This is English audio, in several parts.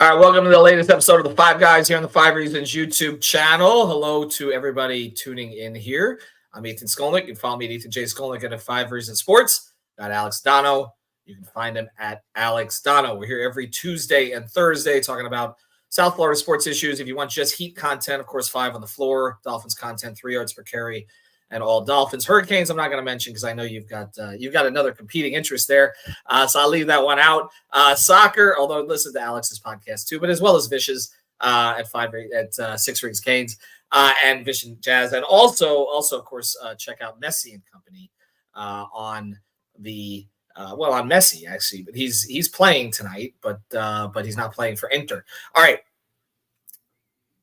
All right, welcome to the latest episode of the Five Guys here on the Five Reasons YouTube channel. Hello to everybody tuning in here. I'm Ethan Skolnick. You can follow me at Ethan J. Skolnick at Five Reasons Sports. Got Alex Donno. You can find him at Alex Donno. We're here every Tuesday and Thursday talking about South Florida sports issues. If you want just Heat content, of course, 5 on the floor. Dolphins content, 3 yards per carry, and all Dolphins. Hurricanes, I'm not going to mention because I know you've got another competing interest there. So I'll leave that one out. Soccer, although listen to Alex's podcast too, but as well as Vish's at 6 Rings Canes and Vish and Jazz. And also of course, check out Messi and Company on Messi actually, but he's playing tonight, but he's not playing for Inter. All right.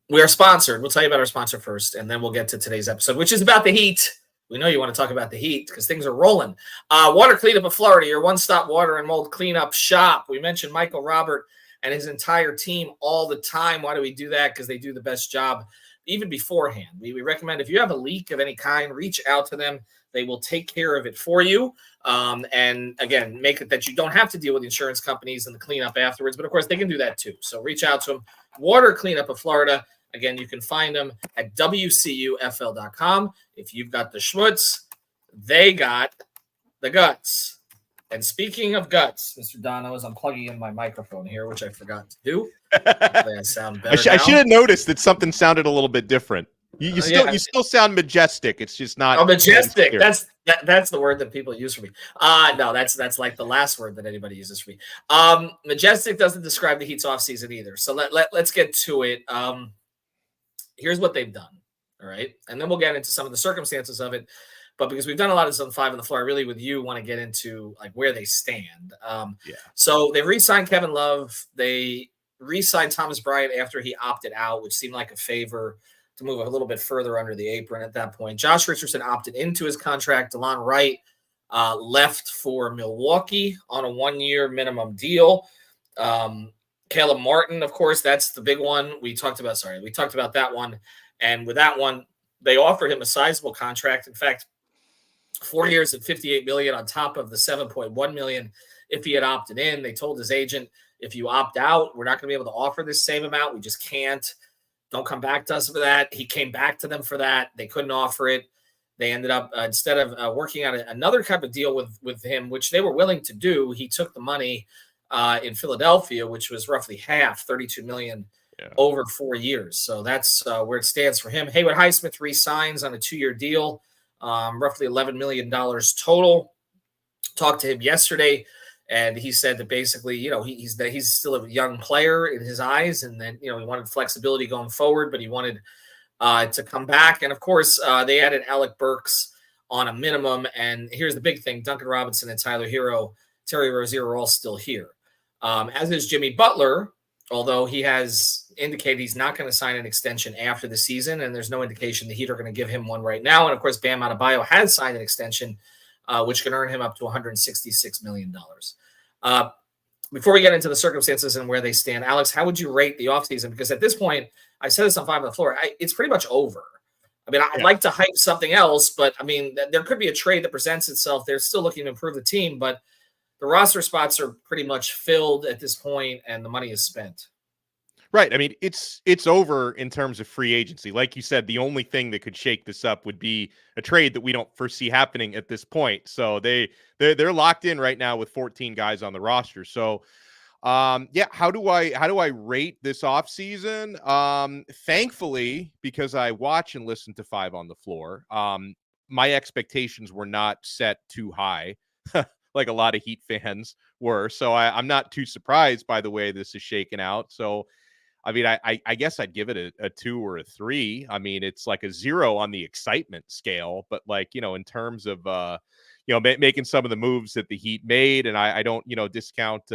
We are sponsored. We'll tell you about our sponsor first, and then we'll get to today's episode, which is about the Heat. We know you want to talk about the Heat because things are rolling. Water Cleanup of Florida, your one-stop water and mold cleanup shop. We mentioned Michael Robert and his entire team all the time. Why do we do that? Because they do the best job even beforehand. We recommend if you have a leak of any kind, reach out to them. They will take care of it for you. And again, make it that you don't have to deal with insurance companies and the cleanup afterwards. But of course, they can do that too. So reach out to them. Water Cleanup of Florida. Again, you can find them at WCUFL.com. If you've got the schmutz, they got the guts. And speaking of guts, Mr. Donno, as I'm plugging in my microphone here, which I forgot to do. I sound better I should have noticed that something sounded a little bit different. You still sound majestic. It's just not. Oh, majestic. That's the word that people use for me. No, that's like the last word that anybody uses for me. Majestic doesn't describe the Heat's offseason either. So let's get to it. Here's what they've done. All right. And then we'll get into some of the circumstances of it. But because we've done a lot of this on 5 on the floor, I really, with you, want to get into like where they stand. So they re-signed Kevin Love. They re-signed Thomas Bryant after he opted out, which seemed like a favor to move a little bit further under the apron at that point. Josh Richardson opted into his contract. DeLon Wright left for Milwaukee on a 1-year minimum deal. Caleb Martin, of course, that's the big one. We talked about that one. And with that one, they offered him a sizable contract. In fact, 4 years at $58 million on top of the $7.1 million if he had opted in. They told his agent, if you opt out, we're not going to be able to offer this same amount. We just can't. Don't come back to us for that. He came back to them for that. They couldn't offer it. They ended up, instead of working on another type of deal with him, which they were willing to do, he took the money in Philadelphia, which was roughly half, $32 million over 4 years. So that's where it stands for him. Haywood Highsmith re-signs on a 2-year deal, roughly $11 million total. Talked to him yesterday, and he said that basically, he's still a young player in his eyes, and then, he wanted flexibility going forward, but he wanted to come back. And of course, they added Alec Burks on a minimum. And here's the big thing: Duncan Robinson and Tyler Hero, Terry Rozier are all still here. As is Jimmy Butler, although he has indicated he's not going to sign an extension after the season, and there's no indication the Heat are going to give him one right now. And, of course, Bam Adebayo has signed an extension, which can earn him up to $166 million. Before we get into the circumstances and where they stand, Alex, how would you rate the offseason? Because at this point, I said this on 5 on the floor, it's pretty much over. I mean, I'd like to hype something else, but, I mean, there could be a trade that presents itself. They're still looking to improve the team, but the roster spots are pretty much filled at this point, and the money is spent. Right. I mean, it's over in terms of free agency. Like you said, the only thing that could shake this up would be a trade that we don't foresee happening at this point. So they're locked in right now with 14 guys on the roster. So how do I rate this offseason? Thankfully, because I watch and listen to 5 on the floor, my expectations were not set too high. Like a lot of Heat fans were. So I'm not too surprised by the way this is shaken out. So, I mean, I guess I'd give it a 2 or a 3. I mean, it's like a 0 on the excitement scale, but like, in terms of, making some of the moves that the Heat made, and I don't, discount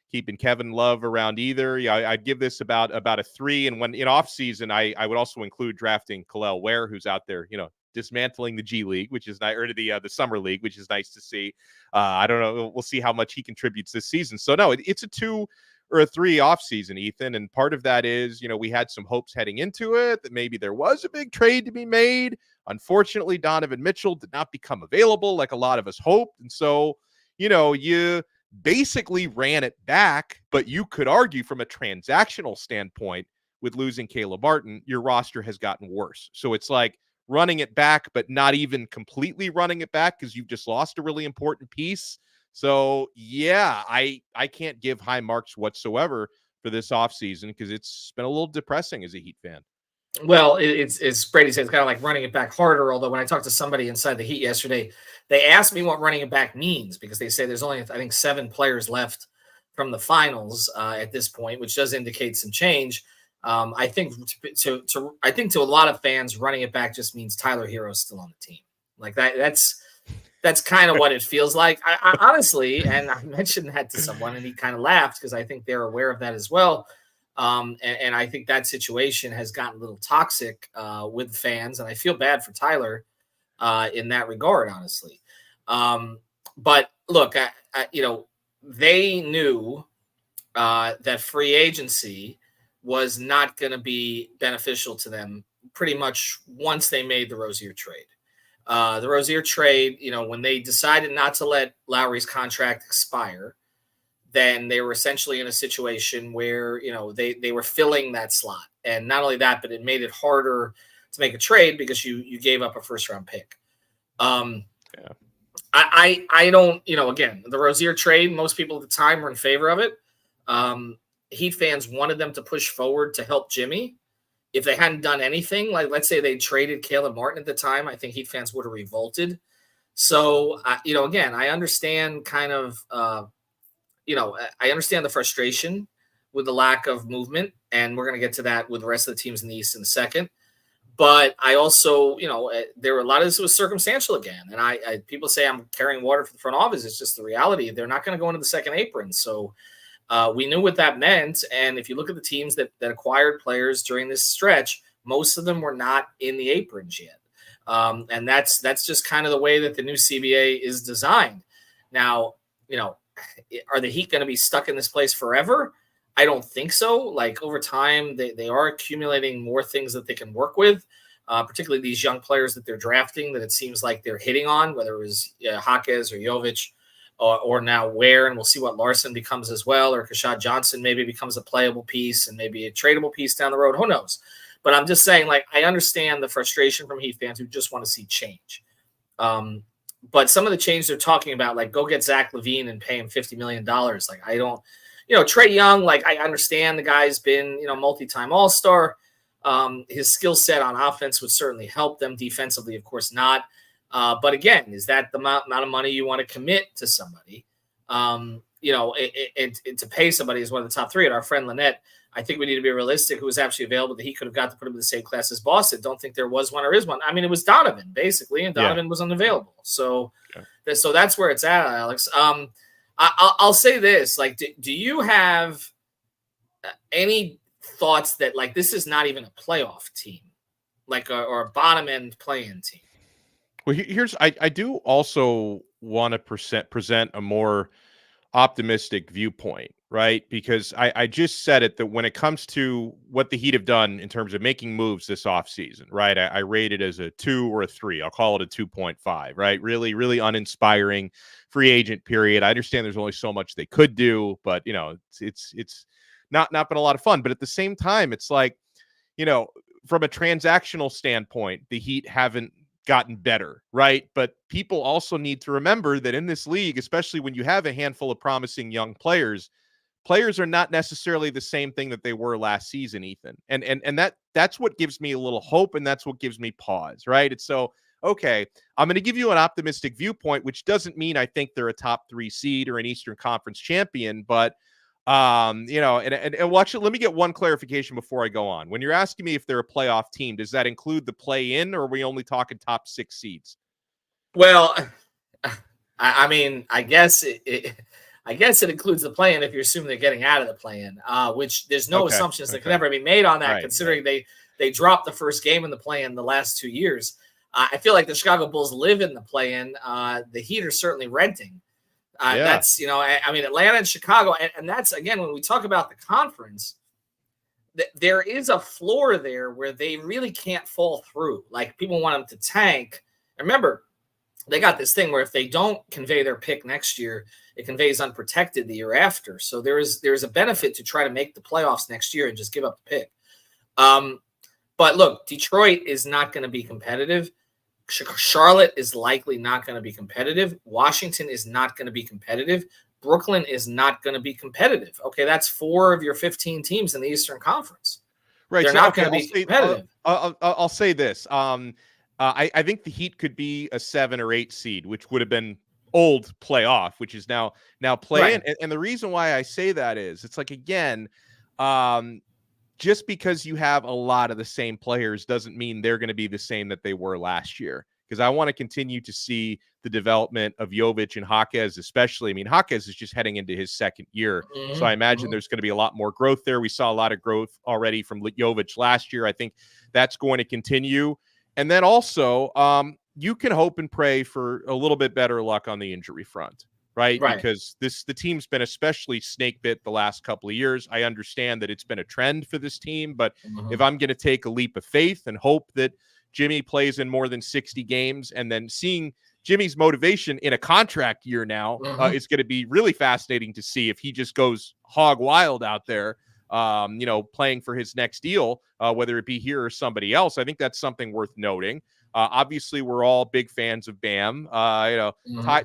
keeping Kevin Love around either. I'd give this about a 3. And when in off season, I would also include drafting Khalil Ware, who's out there, dismantling the G League, which is nice, or the Summer League, which is nice to see. I don't know. We'll see how much he contributes this season. So no, it's a 2 or a 3 off season, Ethan. And part of that is, we had some hopes heading into it that maybe there was a big trade to be made. Unfortunately, Donovan Mitchell did not become available like a lot of us hoped. And so, basically ran it back, but you could argue from a transactional standpoint with losing Caleb Martin, your roster has gotten worse. So it's like running it back, but not even completely running it back because you've just lost a really important piece. So yeah, I can't give high marks whatsoever for this offseason because it's been a little depressing as a Heat fan. Well, it's Brady said, it's kind of like running it back harder. Although when I talked to somebody inside the Heat yesterday, they asked me what running it back means because they say there's only, I think, 7 players left from the finals at this point, which does indicate some change. I think I think to a lot of fans, running it back just means Tyler Hero's still on the team. Like that's kind of what it feels like. I honestly, and I mentioned that to someone, and he kind of laughed because I think they're aware of that as well. And I think that situation has gotten a little toxic with fans, and I feel bad for Tyler in that regard, honestly. But look, they knew that free agency was not going to be beneficial to them pretty much once they made the Rozier trade. The Rozier trade, when they decided not to let Lowry's contract expire, then they were essentially in a situation where, they were filling that slot. And not only that, but it made it harder to make a trade because you gave up a first round pick. Yeah. I don't, again, the Rozier trade, most people at the time were in favor of it. Heat fans wanted them to push forward to help Jimmy. If they hadn't done anything, like let's say they traded Caleb Martin at the time, I think Heat fans would have revolted. So, again, I understand kind of, I understand the frustration with the lack of movement, and we're going to get to that with the rest of the teams in the East in a second. But I also, there were a lot of this was circumstantial again. And I people say I'm carrying water for the front office. It's just the reality. They're not going to go into the second apron. So we knew what that meant. And if you look at the teams that acquired players during this stretch, most of them were not in the aprons yet. And that's just kind of the way that the new CBA is designed. Now, are the Heat going to be stuck in this place forever? I don't think so. Like over time, they are accumulating more things that they can work with, particularly these young players that they're drafting that it seems like they're hitting on, whether it was Jaquez or Jovic or now Ware, and we'll see what Larson becomes as well, or Kashad Johnson maybe becomes a playable piece and maybe a tradable piece down the road. Who knows? But I'm just saying, like, I understand the frustration from Heat fans who just want to see change. But some of the change they're talking about, like go get Zach LaVine and pay him $50 million. Like I don't, Trae Young, like I understand the guy's been, multi-time All-Star. His skill set on offense would certainly help them defensively, of course not. But again, is that the amount of money you want to commit to somebody? To pay somebody is one of the top 3. And our friend Lynette, I think we need to be realistic. Who was actually available that he could have got to put him in the same class as Boston. Don't think there was one or is one. I mean, it was Donovan basically, and Donovan was unavailable. So, so that's where it's at, Alex. I'll say this: like, do you have any thoughts that like this is not even a playoff team, like or a bottom end play-in team? Well, here's I do also want to present a more optimistic viewpoint, right? Because I just said it that when it comes to what the Heat have done in terms of making moves this offseason, right? I rate it as a 2 or a 3. I'll call it a 2.5, right? Really, really uninspiring free agent period. I understand there's only so much they could do, but it's not been a lot of fun. But at the same time, it's like, from a transactional standpoint, the Heat haven't gotten better, right? But people also need to remember that in this league, especially when you have a handful of promising young players are not necessarily the same thing that they were last season, Ethan. And that's what gives me a little hope, and that's what gives me pause, right? It's so, okay, I'm going to give you an optimistic viewpoint, which doesn't mean I think they're a top 3 seed or an Eastern Conference champion, but and watch it. Let me get one clarification before I go on. When you're asking me if they're a playoff team, does that include the play-in, or are we only talking top 6 seeds? Well, I mean, I guess it includes the play-in if you're assuming they're getting out of the play-in, which there's no assumptions that can ever be made on that, considering they dropped the first game in the play-in the last 2 years. I feel like the Chicago Bulls live in the play-in. The Heat are certainly renting. That's, I mean, Atlanta and Chicago. And that's, again, when we talk about the conference, there is a floor there where they really can't fall through. Like people want them to tank. Remember, they got this thing where if they don't convey their pick next year, it conveys unprotected the year after. So there's a benefit to try to make the playoffs next year and just give up the pick. But look, Detroit is not going to be competitive. Charlotte is likely not going to be competitive. Washington is not going to be competitive. Brooklyn is not going to be competitive. Okay, that's 4 of your 15 teams in the Eastern Conference. Right. They're not going to be competitive. I'll say this. I think the Heat could be a 7 or 8 seed, which would have been old playoff, which is now play in. And the reason why I say that is it's like, again, just because you have a lot of the same players doesn't mean they're going to be the same that they were last year. Because I want to continue to see the development of Jovic and Jaquez, especially. I mean, Jaquez is just heading into his second year. So I imagine there's going to be a lot more growth there. We saw a lot of growth already from Jovic last year. I think that's going to continue. And then also, you can hope and pray for a little bit better luck on the injury front, right? Because the team's been especially snake bit the last couple of years. I understand that it's been a trend for this team, but if I'm going to take a leap of faith and hope that Jimmy plays in more than 60 games, and then seeing Jimmy's motivation in a contract year now, it's going to be really fascinating to see if he just goes hog wild out there, playing for his next deal, whether it be here or somebody else. I think that's something worth noting. Obviously, we're all big fans of Bam.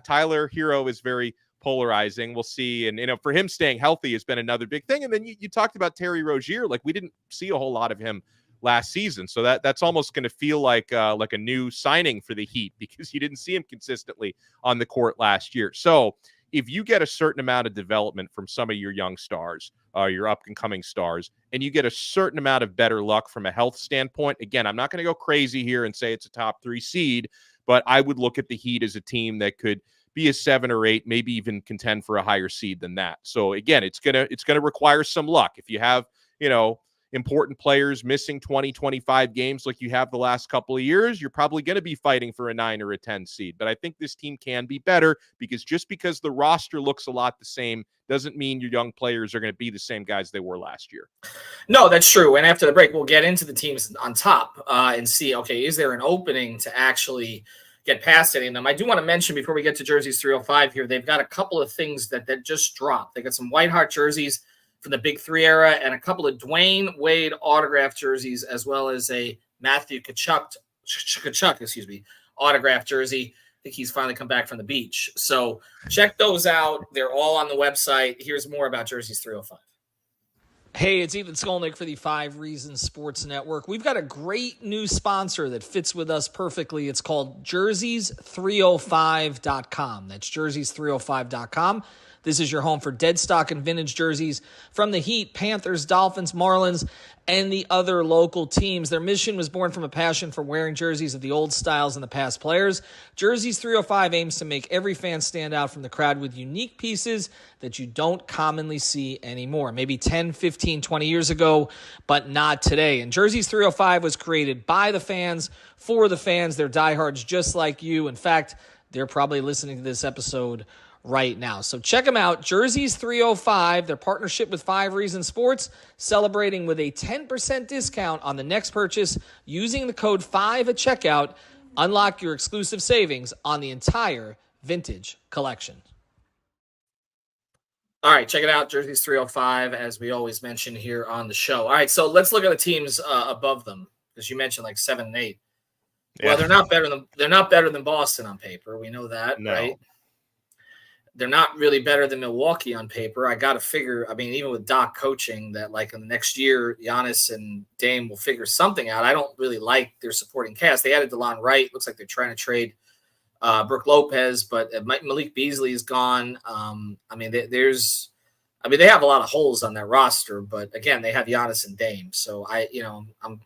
Tyler Hero is very polarizing. We'll see. And, for him staying healthy has been another big thing. And then you talked about Terry Rozier. Like, we didn't see a whole lot of him last season. So that's almost going to feel like a new signing for the Heat, because you didn't see him consistently on the court last year. So if you get a certain amount of development from some of your young stars, your up and coming stars, and you get a certain amount of better luck from a health standpoint, again, I'm not going to go crazy here and say it's a top 3 seed, but I would look at the Heat as a team that could be a 7 or 8, maybe even contend for a higher seed than that. So again, it's going to require some luck. If you have, important players missing 20, 25 games like you have the last couple of years, you're probably going to be fighting for a 9 or a 10 seed. But I think this team can be better, because just because the roster looks a lot the same doesn't mean your young players are going to be the same guys they were last year. No, that's true. And after the break, we'll get into the teams on top and see, okay, is there an opening to actually get past any of them? I do want to mention before we get to jerseys 305 here, they've got a couple of things that just dropped. They got some White Hart jerseys from the Big 3 era, and a couple of Dwayne Wade autograph jerseys, as well as a Matthew Tkachuk, autograph jersey. I think he's finally come back from the beach. So check those out. They're all on the website. Here's more about jerseys 305. Hey, it's Ethan Skolnick for the 5 Reasons Sports Network. We've got a great new sponsor that fits with us perfectly. It's called jerseys305.com. That's jerseys305.com. This is your home for dead stock and vintage jerseys from the Heat, Panthers, Dolphins, Marlins, and the other local teams. Their mission was born from a passion for wearing jerseys of the old styles and the past players. Jerseys 305 aims to make every fan stand out from the crowd with unique pieces that you don't commonly see anymore. Maybe 10, 15, 20 years ago, but not today. And Jerseys 305 was created by the fans, for the fans. They're diehards just like you. In fact, they're probably listening to this episode right now. So check them out, Jerseys 305, their partnership with 5 Reasons Sports, celebrating with a 10% discount on the next purchase using the code 5 at checkout. Unlock your exclusive savings on the entire vintage collection. All right, check it out, Jerseys 305, as we always mention here on the show. All right, so let's look at the teams above them, because you mentioned like 7 and 8. Yeah. Well, they're not better than Boston on paper. We know that, right? They're not really better than Milwaukee on paper. I got to figure, even with Doc coaching, that like in the next year, Giannis and Dame will figure something out. I don't really like their supporting cast. They added DeLon Wright. Looks like they're trying to trade Brooke Lopez, but Malik Beasley is gone. They have a lot of holes on that roster, but again, they have Giannis and Dame. So I'm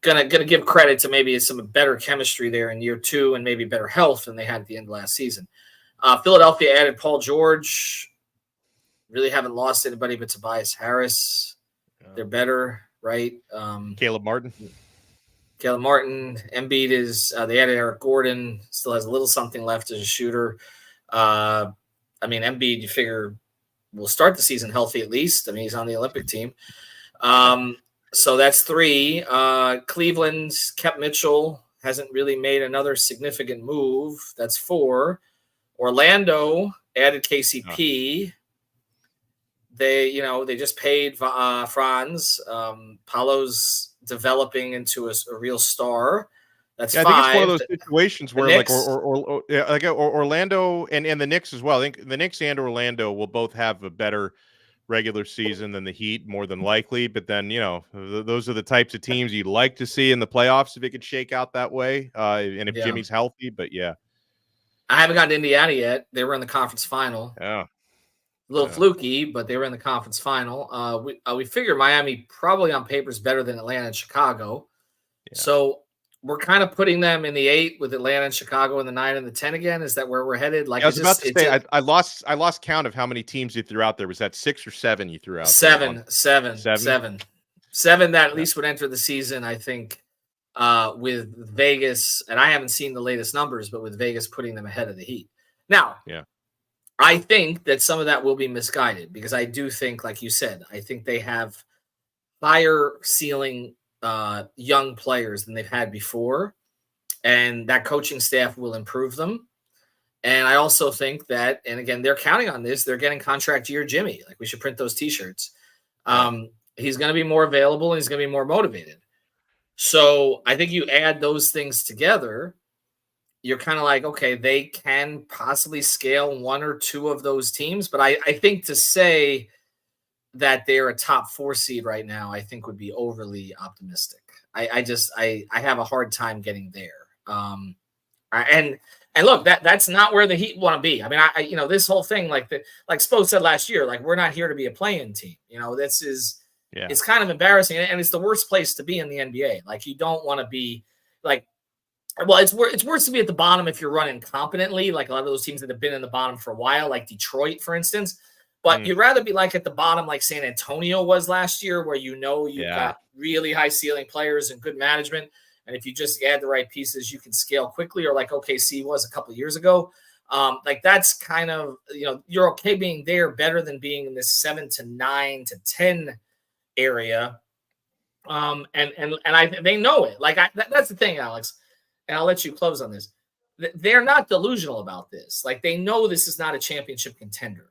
gonna give credit to maybe some better chemistry there in year 2 and maybe better health than they had at the end of last season. Philadelphia added Paul George. Really haven't lost anybody but Tobias Harris. They're better, right? Caleb Martin. Embiid is they added Eric Gordon. Still has a little something left as a shooter. Embiid, you figure, will start the season healthy at least. He's on the Olympic team. So that's 3. Cleveland kept Mitchell. hasn't really made another significant move. That's 4. Orlando added KCP. They just paid Franz. Paulo's developing into a real star. That's Yeah, I 5. think it's one of those situations The where like Knicks, Orlando and the Knicks as well. I think the Knicks and Orlando will both have a better regular season than the Heat, more than likely. But then, those are the types of teams you'd like to see in the playoffs if it could shake out that way. And if yeah. Jimmy's healthy, but yeah. I haven't gotten to Indiana yet. They were in the conference final. Yeah. A little fluky, but they were in the conference final. We figure Miami probably on paper is better than Atlanta and Chicago. Yeah. So we're kind of putting them in the 8 with Atlanta and Chicago in the 9 and the 10 again. Is that where we're headed? Like I was about to say, I lost count of how many teams you threw out there. Was that 6 or 7 you threw out? 7. That at least would enter the season, I think, with Vegas, and I haven't seen the latest numbers, but with Vegas putting them ahead of the Heat. Now, I think that some of that will be misguided because I do think, like you said, I think they have higher ceiling young players than they've had before, and that coaching staff will improve them. And I also think that, and again, they're counting on this. They're getting contract year Jimmy. Like, we should print those T-shirts. He's going to be more available and he's going to be more motivated. So I think you add those things together, you're kind of like, okay, they can possibly scale 1 or 2 of those teams. But I think to say that they're a top 4 seed right now, I think would be overly optimistic. I have a hard time getting there. And look, that's not where the Heat want to be. I mean, this whole thing, like Spo said last year, like, we're not here to be a play-in team. This is, it's kind of embarrassing, and it's the worst place to be in the NBA. Like, you don't want to be like, well, it's worse to be at the bottom if you're running competently, like a lot of those teams that have been in the bottom for a while, like Detroit, for instance. But you'd rather be like at the bottom, like San Antonio was last year, where you've got really high ceiling players and good management. And if you just add the right pieces, you can scale quickly, or like OKC was a couple of years ago. Like, that's kind of, you're okay being there, better than being in this 7 to 9 to 10 area. They know it. Like, that's the thing, Alex. And I'll let you close on this. They're not delusional about this. Like, they know this is not a championship contender.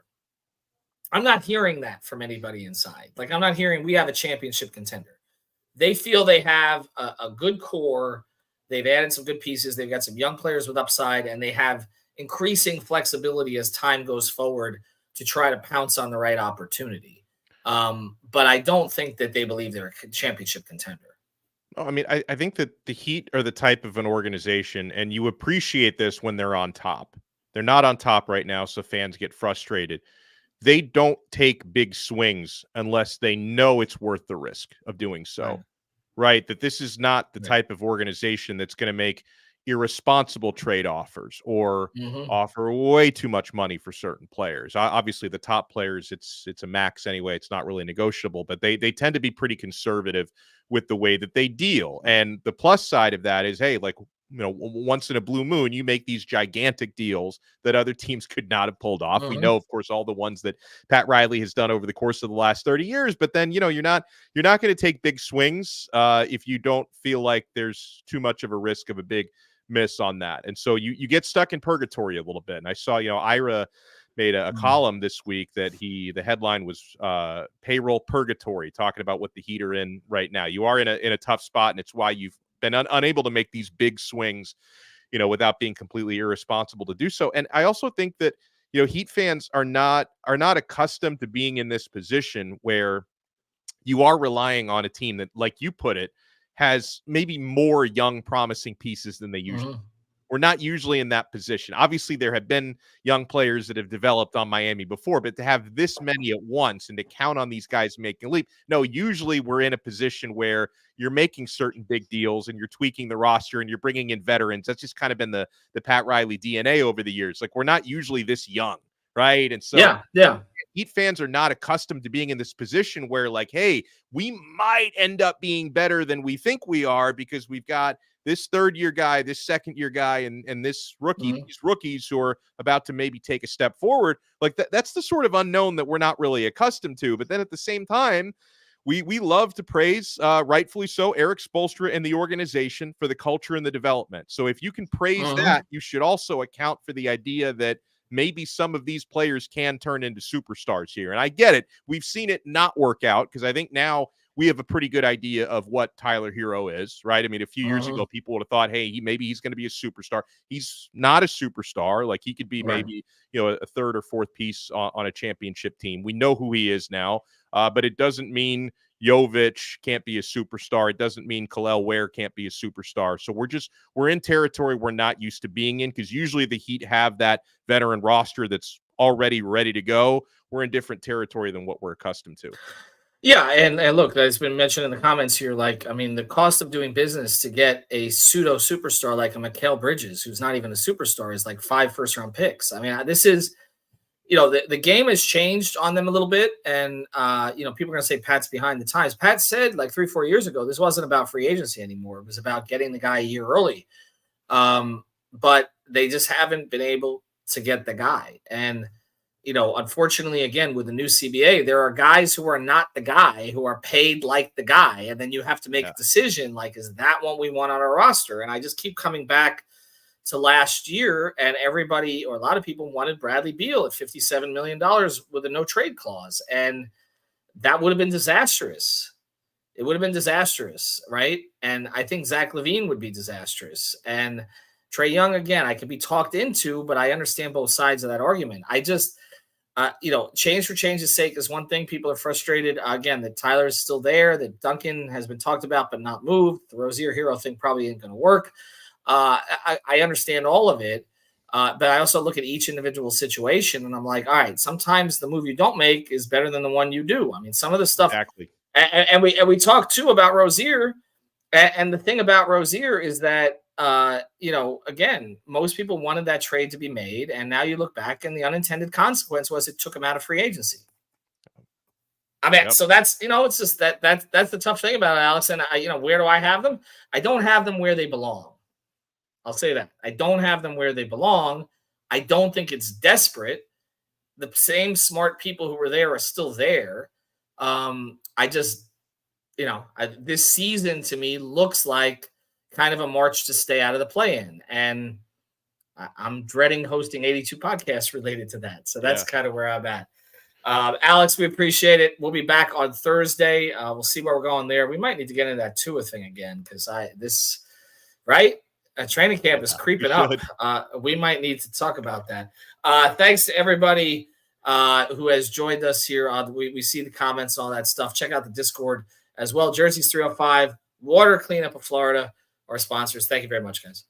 I'm not hearing that from anybody inside. Like, I'm not hearing we have a championship contender. They feel they have a good core. They've added some good pieces. They've got some young players with upside, and they have increasing flexibility as time goes forward to try to pounce on the right opportunity. But I don't think that they believe they're a championship contender. I mean, I think that the Heat are the type of an organization, and you appreciate this when they're on top. They're not on top right now, so fans get frustrated. They don't take big swings unless they know it's worth the risk of doing so, right? That this is not the type of organization that's going to make irresponsible trade offers or offer way too much money for certain players. Obviously, the top players, it's a max anyway. It's not really negotiable, but they tend to be pretty conservative with the way that they deal. And the plus side of that is, hey, like, once in a blue moon, you make these gigantic deals that other teams could not have pulled off. We know, of course, all the ones that Pat Riley has done over the course of the last 30 years, but then, you're not going to take big swings if you don't feel like there's too much of a risk of a big miss on that. And so you get stuck in purgatory a little bit. And I saw, Ira made a column this week that the headline was payroll purgatory, talking about what the Heat are in right now. You are in a tough spot, and it's why you've been unable to make these big swings, without being completely irresponsible to do so. And I also think that, Heat fans are not accustomed to being in this position where you are relying on a team that, like you put it, has maybe more young, promising pieces than they usually. We're not usually in that position. Obviously, there have been young players that have developed on Miami before, but to have this many at once and to count on these guys making a leap, no, usually we're in a position where you're making certain big deals and you're tweaking the roster and you're bringing in veterans. That's just kind of been the Pat Riley DNA over the years. Like, we're not usually this young, right? And so Heat fans are not accustomed to being in this position where, like, hey, we might end up being better than we think we are because we've got this third-year guy, this second-year guy, and this rookie, these rookies who are about to maybe take a step forward. Like, that's the sort of unknown that we're not really accustomed to. But then at the same time, we love to praise, rightfully so, Eric Spoelstra and the organization for the culture and the development. So if you can praise that, you should also account for the idea that maybe some of these players can turn into superstars here. And I get it. We've seen it not work out because I think now we have a pretty good idea of what Tyler Hero is, right? I mean, a few years ago, people would have thought, hey, maybe he's going to be a superstar. He's not a superstar. Like, he could be maybe, a third or fourth piece on a championship team. We know who he is now, but it doesn't mean Jovic can't be a superstar. It doesn't mean Kalel Ware can't be a superstar. So we're in territory we're not used to being in, because usually the Heat have that veteran roster that's already ready to go. We're in different territory than what we're accustomed to. Yeah, and look, it's been mentioned in the comments here. Like, I mean, the cost of doing business to get a pseudo superstar like a Mikal Bridges, who's not even a superstar, is like 5 first-round picks. I mean, this is, the game has changed on them a little bit, and people are going to say Pat's behind the times. Pat said like 3-4 years ago, this wasn't about free agency anymore. It was about getting the guy a year early, but they just haven't been able to get the guy. And unfortunately, again, with the new CBA, there are guys who are not the guy, who are paid like the guy. And then you have to make a decision, like, is that what we want on our roster? And I just keep coming back to last year, and everybody, or a lot of people, wanted Bradley Beal at $57 million with a no trade clause. And that would have been disastrous. It would have been disastrous, right? And I think Zach LaVine would be disastrous. And Trae Young, again, I could be talked into, but I understand both sides of that argument. I just, change for change's sake is one thing. People are frustrated, again, that Tyler is still there, that Duncan has been talked about but not moved. The Rozier Hero thing probably ain't going to work. I understand all of it, but I also look at each individual situation, and I'm like, all right, sometimes the move you don't make is better than the one you do. I mean, some of the stuff, exactly. And we talked too about Rozier, and the thing about Rozier is that, again, most people wanted that trade to be made, and now you look back, and the unintended consequence was it took him out of free agency. I mean, so that's, it's just that's the tough thing about it, Alex. And where do I have them? I don't have them where they belong. I'll say that. I don't have them where they belong. I don't think it's desperate. The same smart people who were there are still there. I just, this season to me looks like kind of a march to stay out of the play-in. And I'm dreading hosting 82 podcasts related to that. So that's kind of where I'm at. Alex, we appreciate it. We'll be back on Thursday. We'll see where we're going there. We might need to get into that Tua thing again, because training camp is creeping up. We might need to talk about that. Thanks to everybody who has joined us here. We see the comments, all that stuff. Check out the Discord as well. Jersey's 305, Water Cleanup of Florida, our sponsors. Thank you very much, guys.